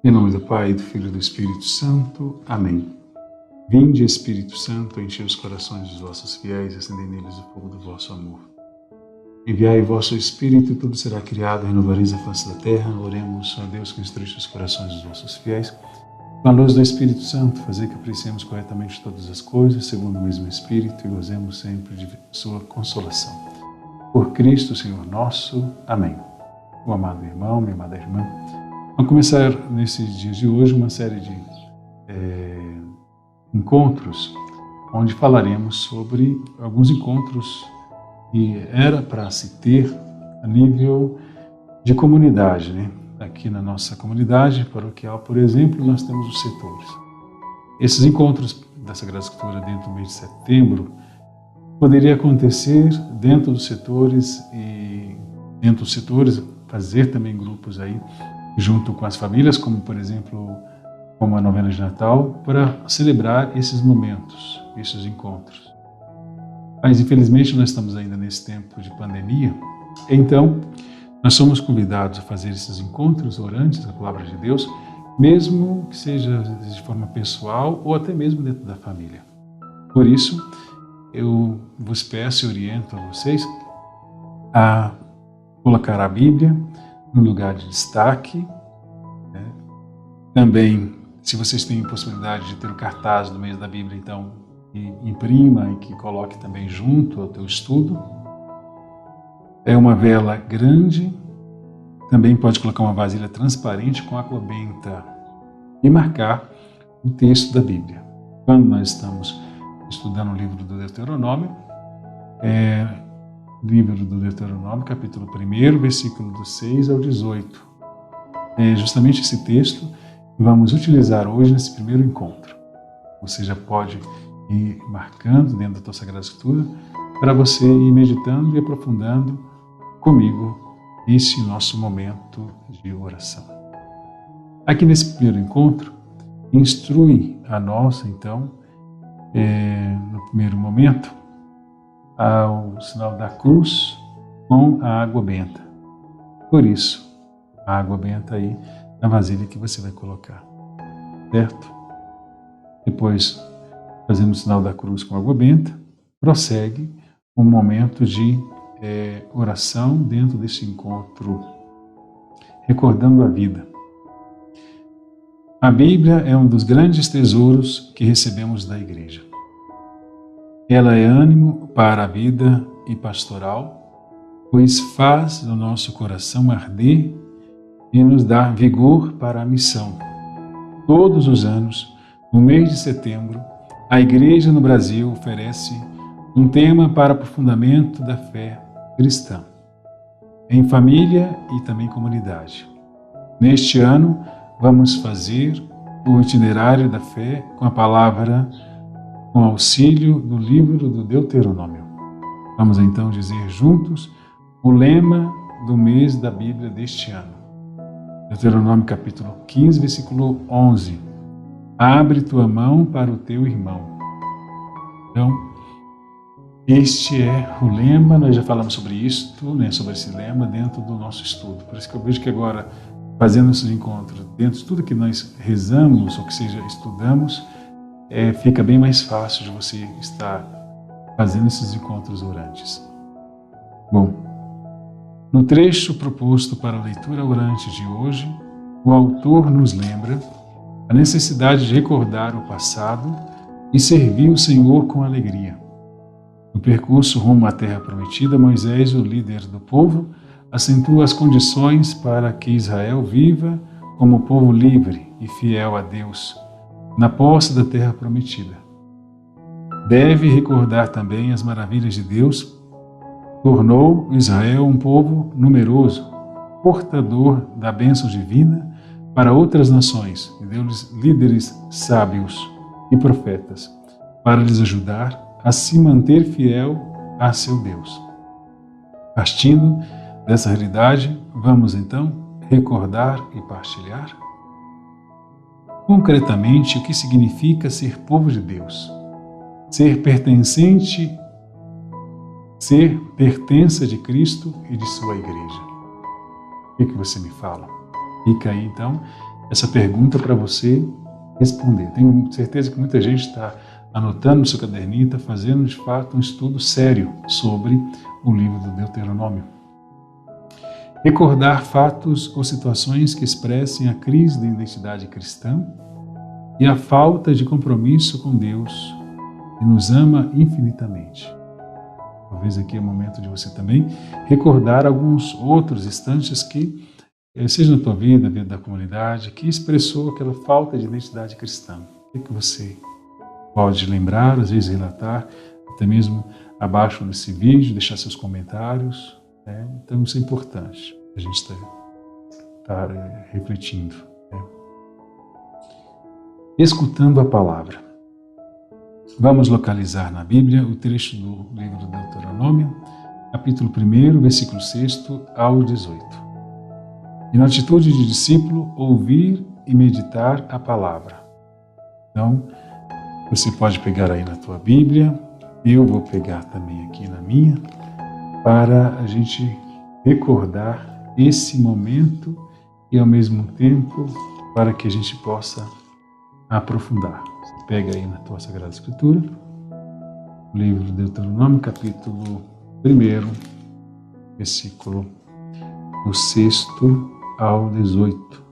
Em nome do Pai, do Filho e do Espírito Santo. Amém. Vinde, Espírito Santo, enchei os corações dos vossos fiéis e acendei neles o fogo do vosso amor. Enviai o vosso Espírito e tudo será criado, renovareis a face da terra. Oremos a Deus que estreite os corações dos vossos fiéis. Com a luz do Espírito Santo, fazer que apreciemos corretamente todas as coisas, segundo o mesmo Espírito, e gozemos sempre de sua consolação. Por Cristo, Senhor nosso. Amém. Meu amado irmão, minha amada irmã, vamos começar nesses dias de hoje uma série de encontros, onde falaremos sobre alguns encontros que era para se ter a nível de comunidade, né? Aqui na nossa comunidade paroquial, por exemplo, nós temos os setores. Esses encontros da Sagrada Escritura dentro do mês de setembro poderia acontecer dentro dos setores e dentro dos setores fazer também grupos aí junto com as famílias, como por exemplo, como a novena de Natal, para celebrar esses momentos, esses encontros. Mas infelizmente nós estamos ainda nesse tempo de pandemia, então nós somos convidados a fazer esses encontros orantes da Palavra de Deus, mesmo que seja de forma pessoal ou até mesmo dentro da família. Por isso, eu vos peço e oriento a vocês a colocar a Bíblia no lugar de destaque, né? Também, se vocês têm possibilidade de ter o cartaz do mês da Bíblia, então imprima e que coloque também junto ao teu estudo. É uma vela grande, também pode colocar uma vasilha transparente com água benta e marcar o texto da Bíblia. Quando nós estamos estudando o livro do Deuteronômio, capítulo 1, versículo do 6 ao 18. É justamente esse texto que vamos utilizar hoje nesse primeiro encontro. Você já pode ir marcando dentro da tua Sagrada Escritura para você ir meditando e aprofundando comigo esse nosso momento de oração. Aqui nesse primeiro encontro, instrui a nós, então, no primeiro momento, ao sinal da cruz com a água benta. Por isso, a água benta aí na vasilha que você vai colocar, certo? Depois, fazendo o sinal da cruz com a água benta, prossegue um momento de oração dentro desse encontro, recordando a vida. A Bíblia é um dos grandes tesouros que recebemos da Igreja. Ela é ânimo para a vida e pastoral, pois faz o nosso coração arder e nos dá vigor para a missão. Todos os anos, no mês de setembro, a Igreja no Brasil oferece um tema para aprofundamento da fé cristã, em família e também comunidade. Neste ano, vamos fazer o itinerário da fé com a palavra, com auxílio do livro do Deuteronômio. Vamos então dizer juntos o lema do mês da Bíblia deste ano. Deuteronômio capítulo 15, versículo 11. Abre tua mão para o teu irmão. Então, este é o lema, nós já falamos sobre isto, né, sobre esse lema dentro do nosso estudo. Por isso que eu vejo que agora, fazendo esses encontros, dentro de tudo que nós rezamos, ou que seja, estudamos, fica bem mais fácil de você estar fazendo esses encontros orantes. Bom, no trecho proposto para a leitura orante de hoje, o autor nos lembra a necessidade de recordar o passado e servir o Senhor com alegria. No percurso rumo à Terra Prometida, Moisés, o líder do povo, acentua as condições para que Israel viva como povo livre e fiel a Deus, na posse da Terra Prometida. Deve recordar também as maravilhas de Deus. Tornou Israel um povo numeroso, portador da bênção divina para outras nações, e deu-lhes líderes sábios e profetas, para lhes ajudar a se manter fiel a seu Deus. Partindo dessa realidade, vamos então recordar e partilhar concretamente o que significa ser povo de Deus, ser pertença de Cristo e de sua Igreja. O que você me fala? Fica aí então essa pergunta para você responder. Tenho certeza que muita gente está anotando no seu caderninho, está fazendo de fato um estudo sério sobre o livro do Deuteronômio. Recordar fatos ou situações que expressem a crise da identidade cristã e a falta de compromisso com Deus, que nos ama infinitamente. Talvez aqui é o momento de você também recordar alguns outros instantes que, seja na tua vida, na vida da comunidade, que expressou aquela falta de identidade cristã. O que você pode lembrar, às vezes relatar, até mesmo abaixo desse vídeo, deixar seus comentários. Então isso é importante, a gente está refletindo. Escutando a palavra. Vamos localizar na Bíblia o trecho do livro do Deuteronômio, capítulo 1, versículo 6 ao 18. E na atitude de discípulo, ouvir e meditar a palavra. Então, você pode pegar aí na tua Bíblia, eu vou pegar também aqui na minha, para a gente recordar esse momento e ao mesmo tempo para que a gente possa aprofundar. Você pega aí na tua Sagrada Escritura, o livro de Deuteronômio, capítulo 1, versículo do 6 ao 18.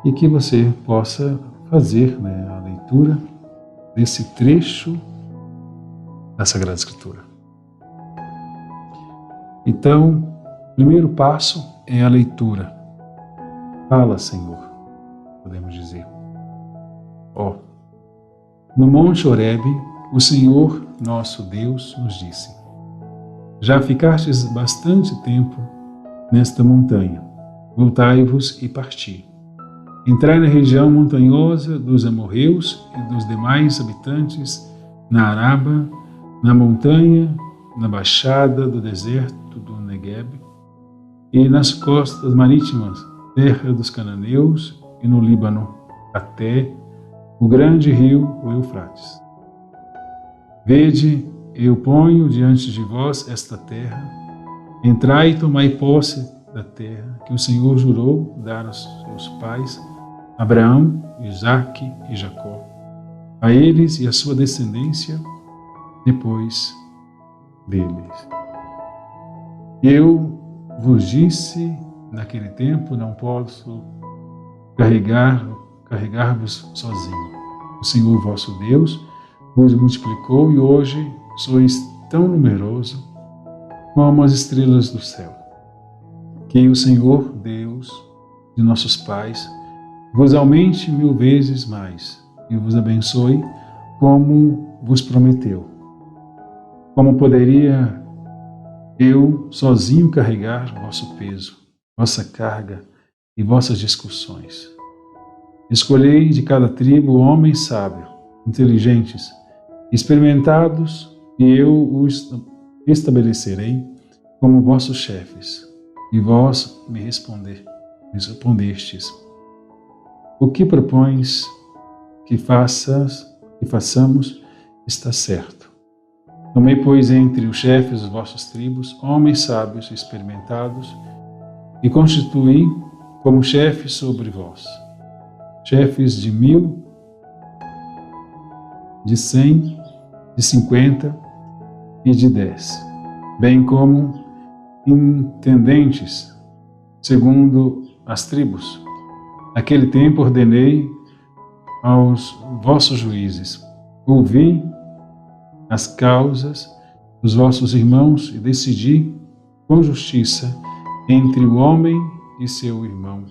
E que você possa fazer a leitura desse trecho da Sagrada Escritura. Então, o primeiro passo é a leitura. Fala, Senhor, podemos dizer. No Monte Horebe, o Senhor, nosso Deus, nos disse: já ficastes bastante tempo nesta montanha. Voltai-vos e parti. Entrai na região montanhosa dos amorreus e dos demais habitantes, na Araba, na montanha, na baixada do deserto do Negueb, e nas costas marítimas, terra dos cananeus, e no Líbano, até o grande rio, o Eufrates. Vede, eu ponho diante de vós esta terra. Entrai e tomai posse da terra que o Senhor jurou dar aos seus pais, Abraão, Isaque e Jacó, a eles e a sua descendência depois deles. Eu vos disse naquele tempo: não posso carregar-vos sozinho. O Senhor vosso Deus vos multiplicou e hoje sois tão numeroso como as estrelas do céu. Que o Senhor Deus de nossos pais vos aumente 1000 vezes mais e vos abençoe como vos prometeu. Como poderia eu sozinho carregar vosso peso, vossa carga e vossas discussões? Escolhei de cada tribo homens sábios, inteligentes, experimentados, e eu os estabelecerei como vossos chefes. E vós me respondestes: o que propões que façamos está certo. Tomei, pois, entre os chefes dos vossos tribos homens sábios e experimentados, e constituí como chefes sobre vós, chefes de 1000, de 100, de 50 e de 10, bem como intendentes, segundo as tribos. Naquele tempo ordenei aos vossos juízes: ouvi as causas dos vossos irmãos e decidi com justiça entre o homem e seu irmão,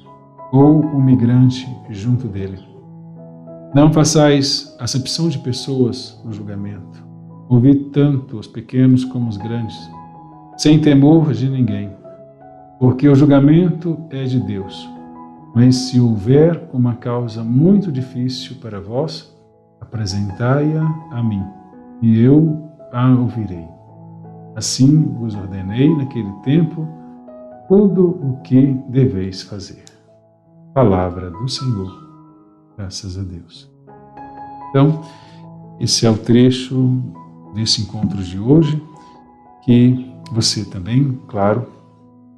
ou o migrante junto dele. Não façais acepção de pessoas no julgamento. Ouvi tanto os pequenos como os grandes, sem temor de ninguém, porque o julgamento é de Deus. Mas se houver uma causa muito difícil para vós, apresentai-a a mim, e eu a ouvirei. Assim vos ordenei naquele tempo tudo o que deveis fazer. Palavra do Senhor. Graças a Deus. Então, esse é o trecho desse encontro de hoje, que você também, claro,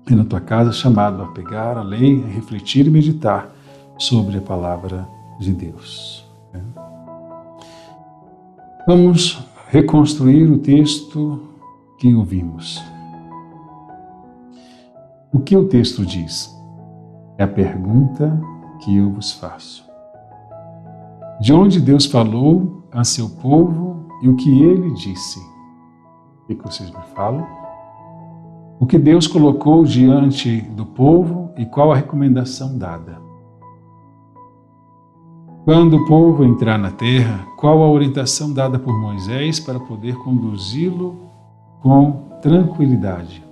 é na tua casa chamado a pegar, a ler, a refletir e meditar sobre a palavra de Deus. Vamos reconstruir o texto que ouvimos. O que o texto diz? É a pergunta que eu vos faço. De onde Deus falou a seu povo e o que ele disse? O que vocês me falam? O que Deus colocou diante do povo e qual a recomendação dada? Quando o povo entrar na terra, qual a orientação dada por Moisés para poder conduzi-lo com tranquilidade?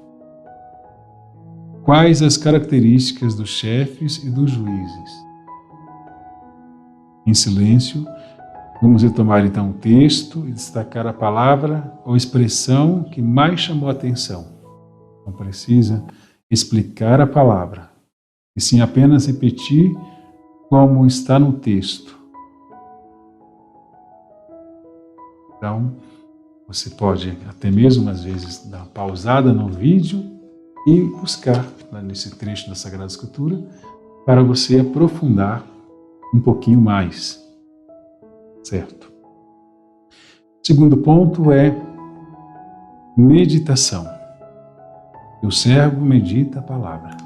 Quais as características dos chefes e dos juízes? Em silêncio, vamos retomar então o texto e destacar a palavra ou expressão que mais chamou a atenção. Não precisa explicar a palavra, e sim apenas repetir como está no texto. Então, você pode até mesmo às vezes dar uma pausada no vídeo e buscar nesse trecho da Sagrada Escritura para você aprofundar um pouquinho mais, certo? Segundo ponto é meditação. O servo medita a palavra.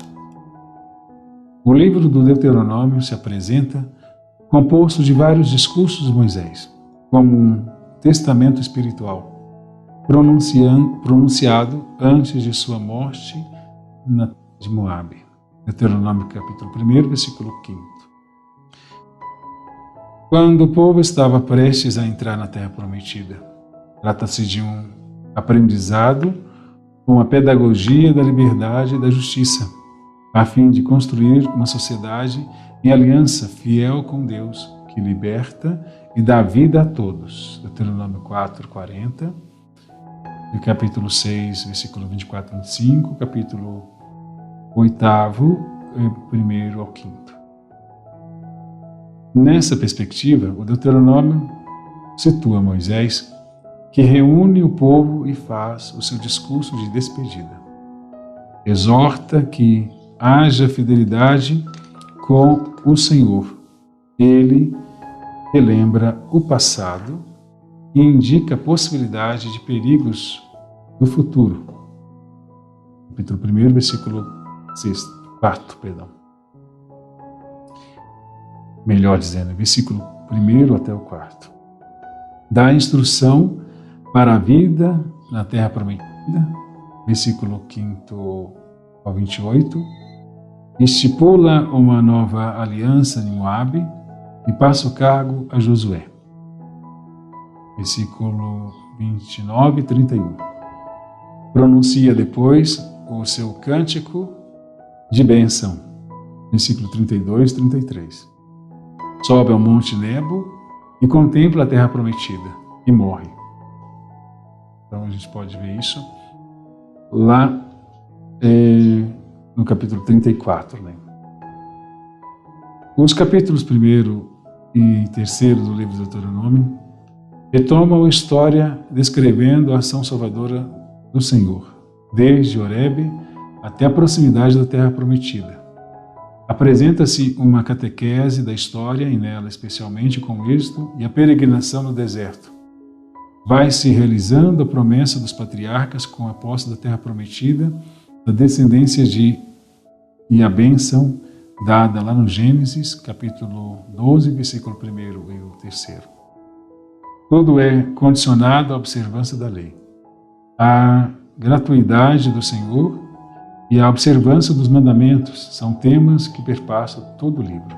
O livro do Deuteronômio se apresenta composto de vários discursos de Moisés, como um testamento espiritual, pronunciado antes de sua morte na terra de Moabe. Deuteronômio capítulo 1, versículo 5. Quando o povo estava prestes a entrar na terra prometida, trata-se de um aprendizado, uma pedagogia da liberdade e da justiça, a fim de construir uma sociedade em aliança fiel com Deus, que liberta e dá vida a todos. Deuteronômio 4, 40, e capítulo 6, versículo 24 e 25, capítulo 8, 1 ao 5. Nessa perspectiva, o Deuteronômio situa Moisés, que reúne o povo e faz o seu discurso de despedida. Exorta que haja fidelidade com o Senhor. Ele relembra o passado e indica a possibilidade de perigos do futuro. Capítulo 1, versículo 4. Melhor dizendo, versículo 1 até o 4. Dá instrução para a vida na terra prometida, versículo 5 ao 28. Estipula uma nova aliança em Moabe e passa o cargo a Josué. Versículo 29 e 31. Pronuncia depois o seu cântico de bênção. Versículo 32 e 33. Sobe ao monte Nebo e contempla a terra prometida e morre. Então a gente pode ver isso lá no capítulo 34. Né? Os capítulos 1 e 3 do livro do Deuteronômio retomam a história descrevendo a ação salvadora do Senhor, desde Horebe até a proximidade da terra prometida. Apresenta-se uma catequese da história e nela especialmente com o êxodo e a peregrinação no deserto. Vai-se realizando a promessa dos patriarcas com a posse da terra prometida, da descendência e a bênção dada lá no Gênesis, capítulo 12, versículo 1 e o 3. Tudo é condicionado à observância da lei, à gratuidade do Senhor e à observância dos mandamentos são temas que perpassam todo o livro.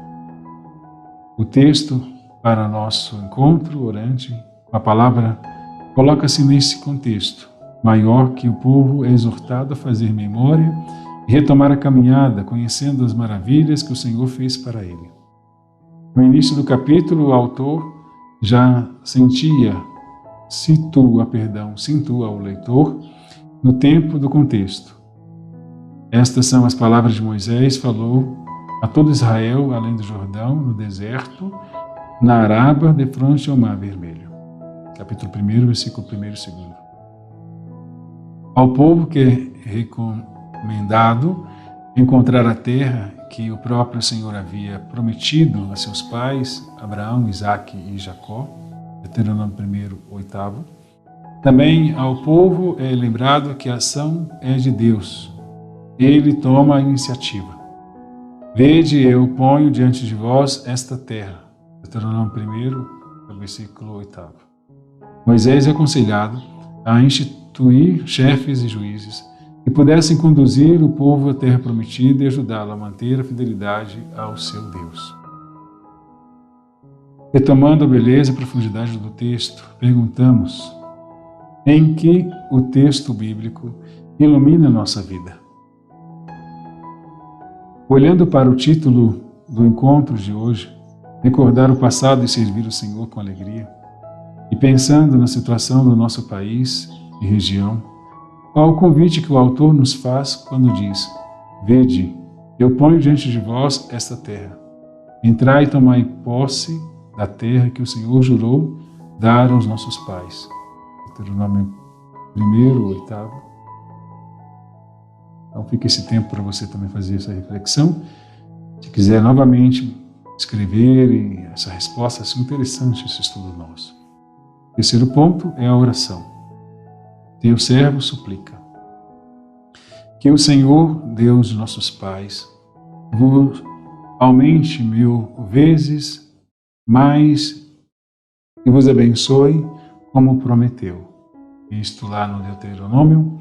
O texto para nosso encontro orante com a palavra coloca-se nesse contexto maior que o povo é exortado a fazer memória e retomar a caminhada, conhecendo as maravilhas que o Senhor fez para ele. No início do capítulo, o autor já situa o leitor no tempo do contexto. Estas são as palavras de Moisés, falou a todo Israel, além do Jordão, no deserto, na Araba, de frente ao Mar Vermelho. Capítulo 1, versículo 1 e 2. Ao povo que é recomendado encontrar a terra que o próprio Senhor havia prometido a seus pais, Abraão, Isaque e Jacó, Deuteronômio 1, 8. Também ao povo é lembrado que a ação é de Deus. Ele toma a iniciativa. Vede, eu ponho diante de vós esta terra. Deuteronômio 1, versículo 8. Moisés é aconselhado a instituir chefes e juízes que pudessem conduzir o povo à terra prometida e ajudá-lo a manter a fidelidade ao seu Deus. Retomando a beleza e profundidade do texto, perguntamos: em que o texto bíblico ilumina a nossa vida? Olhando para o título do encontro de hoje, recordar o passado e servir o Senhor com alegria, e pensando na situação do nosso país e região, qual o convite que o autor nos faz quando diz: vede, eu ponho diante de vós esta terra. Entrai e tomai posse da terra que o Senhor jurou dar aos nossos pais. Deuteronômio 1, 8. Então fica esse tempo para você também fazer essa reflexão. Se quiser novamente escrever e essa resposta, é interessante esse estudo nosso. O terceiro ponto é a oração. Teu servo suplica. Que o Senhor, Deus de nossos pais, vos aumente 1000 vezes mais e vos abençoe como prometeu. Isto lá no Deuteronômio,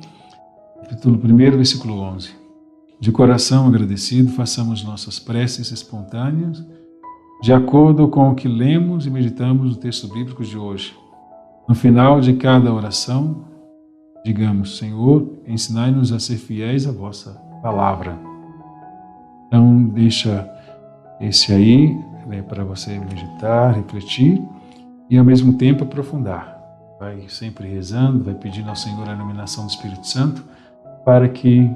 capítulo 1, versículo 11. De coração agradecido, façamos nossas preces espontâneas, de acordo com o que lemos e meditamos no texto bíblico de hoje. No final de cada oração, digamos: Senhor, ensinai-nos a ser fiéis à vossa palavra. Então, deixa esse aí para você meditar, refletir e ao mesmo tempo aprofundar. Vai sempre rezando, vai pedindo ao Senhor a iluminação do Espírito Santo para que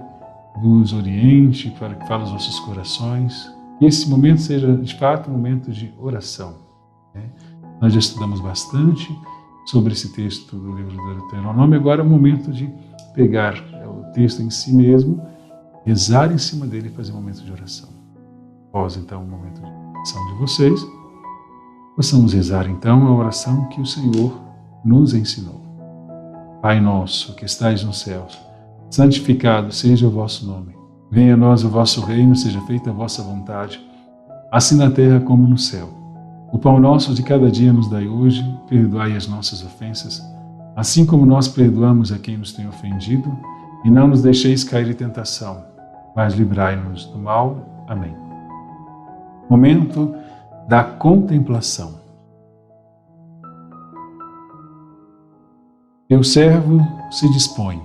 nos oriente, para que fale aos nossos corações. E esse momento seja, de fato, um momento de oração. Nós já estudamos bastante sobre esse texto do livro do Deuteronômio. Agora é o momento de pegar o texto em si mesmo, rezar em cima dele e fazer um momento de oração. Após, então, o momento de oração de vocês, possamos rezar, então, a oração que o Senhor nos ensinou. Pai nosso, que estais nos céus, santificado seja o vosso nome. Venha a nós o vosso reino, seja feita a vossa vontade, assim na terra como no céu. O pão nosso de cada dia nos dai hoje, perdoai as nossas ofensas, assim como nós perdoamos a quem nos tem ofendido, e não nos deixeis cair em tentação, mas livrai-nos do mal. Amém. Momento da contemplação. Teu servo se dispõe.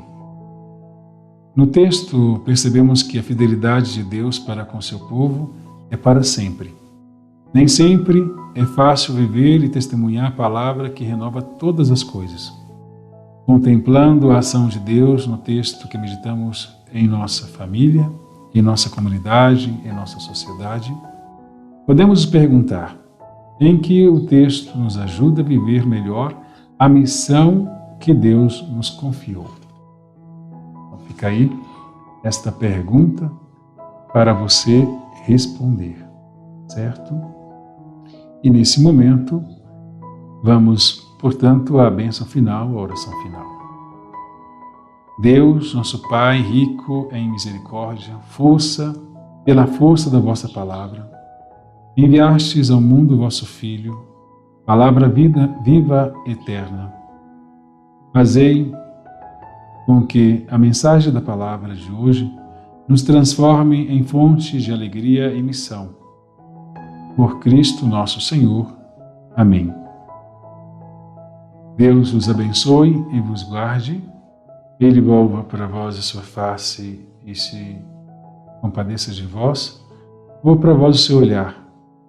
No texto, percebemos que a fidelidade de Deus para com seu povo é para sempre. Nem sempre é fácil viver e testemunhar a palavra que renova todas as coisas. Contemplando a ação de Deus no texto que meditamos em nossa família, em nossa comunidade, em nossa sociedade, podemos nos perguntar: em que o texto nos ajuda a viver melhor a missão que Deus nos confiou? Então fica aí esta pergunta para você responder, certo? E nesse momento, vamos, portanto, à bênção final, à oração final. Deus, nosso Pai, rico em misericórdia, pela força da vossa palavra, enviastes ao mundo vosso Filho, palavra viva eterna. Fazei com que a mensagem da palavra de hoje nos transforme em fonte de alegria e missão. Por Cristo nosso Senhor. Amém. Deus os abençoe e vos guarde. Ele volva para vós a sua face e se compadeça de vós. Volva para vós o seu olhar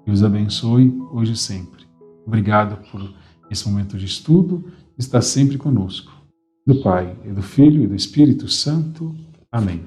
e os abençoe hoje e sempre. Obrigado por esse momento de estudo. Está sempre conosco. Do Pai, e do Filho e do Espírito Santo. Amém.